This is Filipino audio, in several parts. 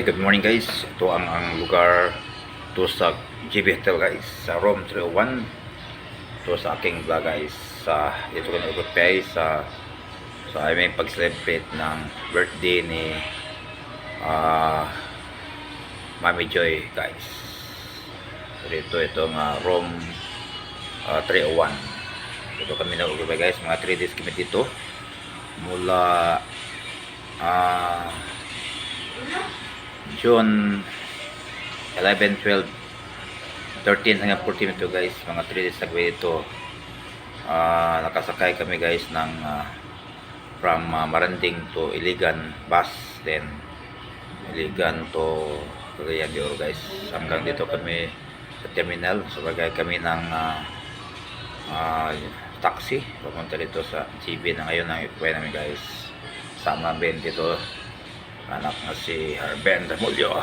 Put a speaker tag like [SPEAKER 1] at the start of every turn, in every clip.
[SPEAKER 1] good morning guys. Ito ang lugar to sa GB Hotel guys, sa room 301. Ito sa aking vlog guys. Dito ko na guys sa aming pag-celebrate ng birthday ni Mami Joy guys. Dito itong room 301. Dito kami na-occupy guys. Mga 3 days kami dito. Mula June 11, 12, 13 hanggang 14 ito guys. Mga 3 days nagway dito. Nakasakay kami guys ng from Maranding to Iligan bus, then Iligan to Cagayan de Oro guys. Hanggang dito kami sa terminal. Sabagay kami ng taxi papunta dito sa GB na ngayon ang ikuwi namin guys. Sama namin dito anak na si Harben Remulyo,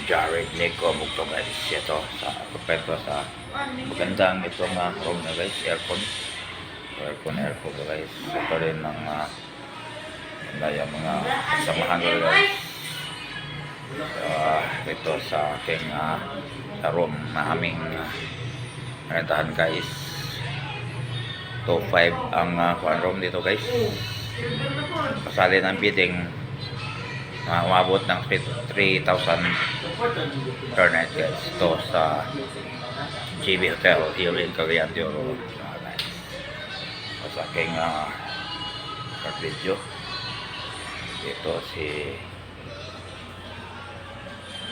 [SPEAKER 1] Jared Nico Mugto guys. Ito sa kapento sa magandang itong room na guys, aircon guys. Ito rin ng mga samahan ko guys. Ito sa aking sa room na aming rentahan guys. 2.5 ang room dito guys. Kasali ng bidding umabot ng 3,000 per night guys. Ito sa GB Hotel here in Cagayan de Oro guys. Sa aking video. Ito si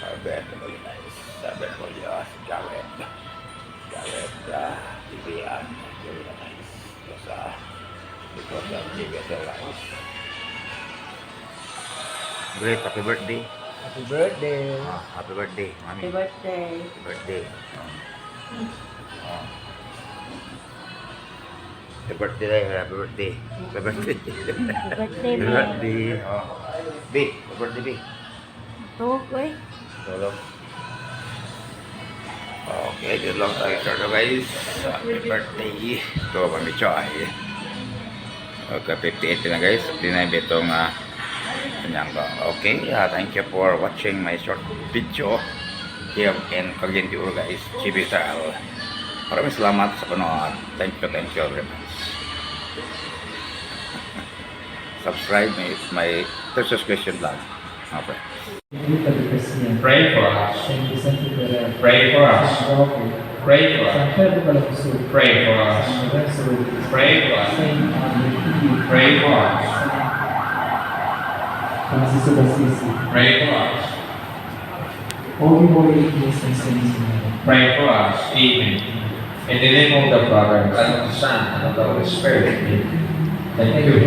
[SPEAKER 1] Harben guys. Harben guys. Jared Ibian guys. Ito sa GB Hotel guys. Great, happy birthday.
[SPEAKER 2] Happy birthday.
[SPEAKER 1] Happy birthday, Mami.
[SPEAKER 2] Happy birthday.
[SPEAKER 1] Happy birthday. Happy birthday, happy birthday. Happy birthday.
[SPEAKER 2] Happy birthday,
[SPEAKER 1] Happy birthday. B, happy birthday, B.
[SPEAKER 2] Tawag ko eh.
[SPEAKER 1] Tulong. Okay, dito lang tayo start guys. Happy birthday. Ito, Mami Choy. Okay, 58 na guys. 59 itong okay, thank you for watching my short video here in Cagayan de Oro guys, GB Hotel. Maraming salamat sa panonood. Thank you very much. Subscribe my precious question vlog. Okay.
[SPEAKER 3] Pray for us. Pray for us. Pray for us. Pray for us. Pray for us. Pray for us. Pray for us. Pray for us. Amen. In the name of the Father, and of the Son, and of the Holy Spirit. Thank you.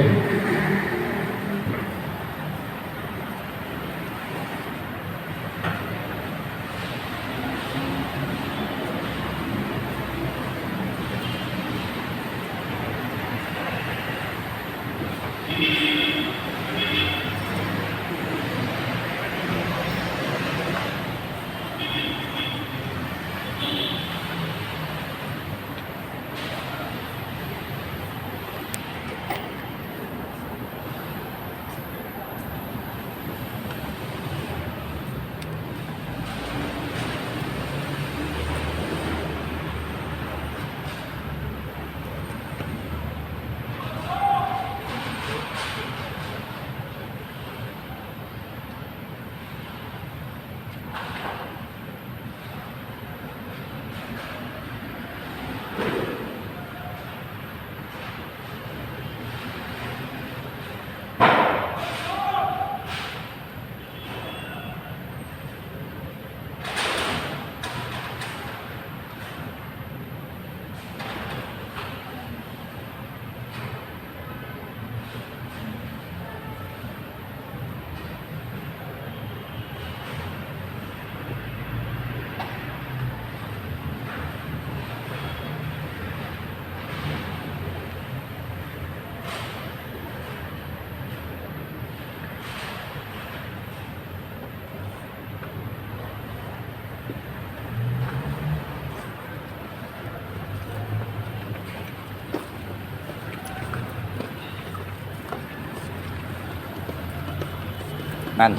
[SPEAKER 1] Nan,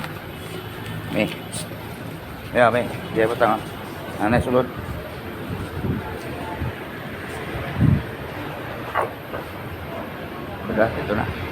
[SPEAKER 1] May. Yeah, may. Di ba tanga? Anay sulod. Ito na.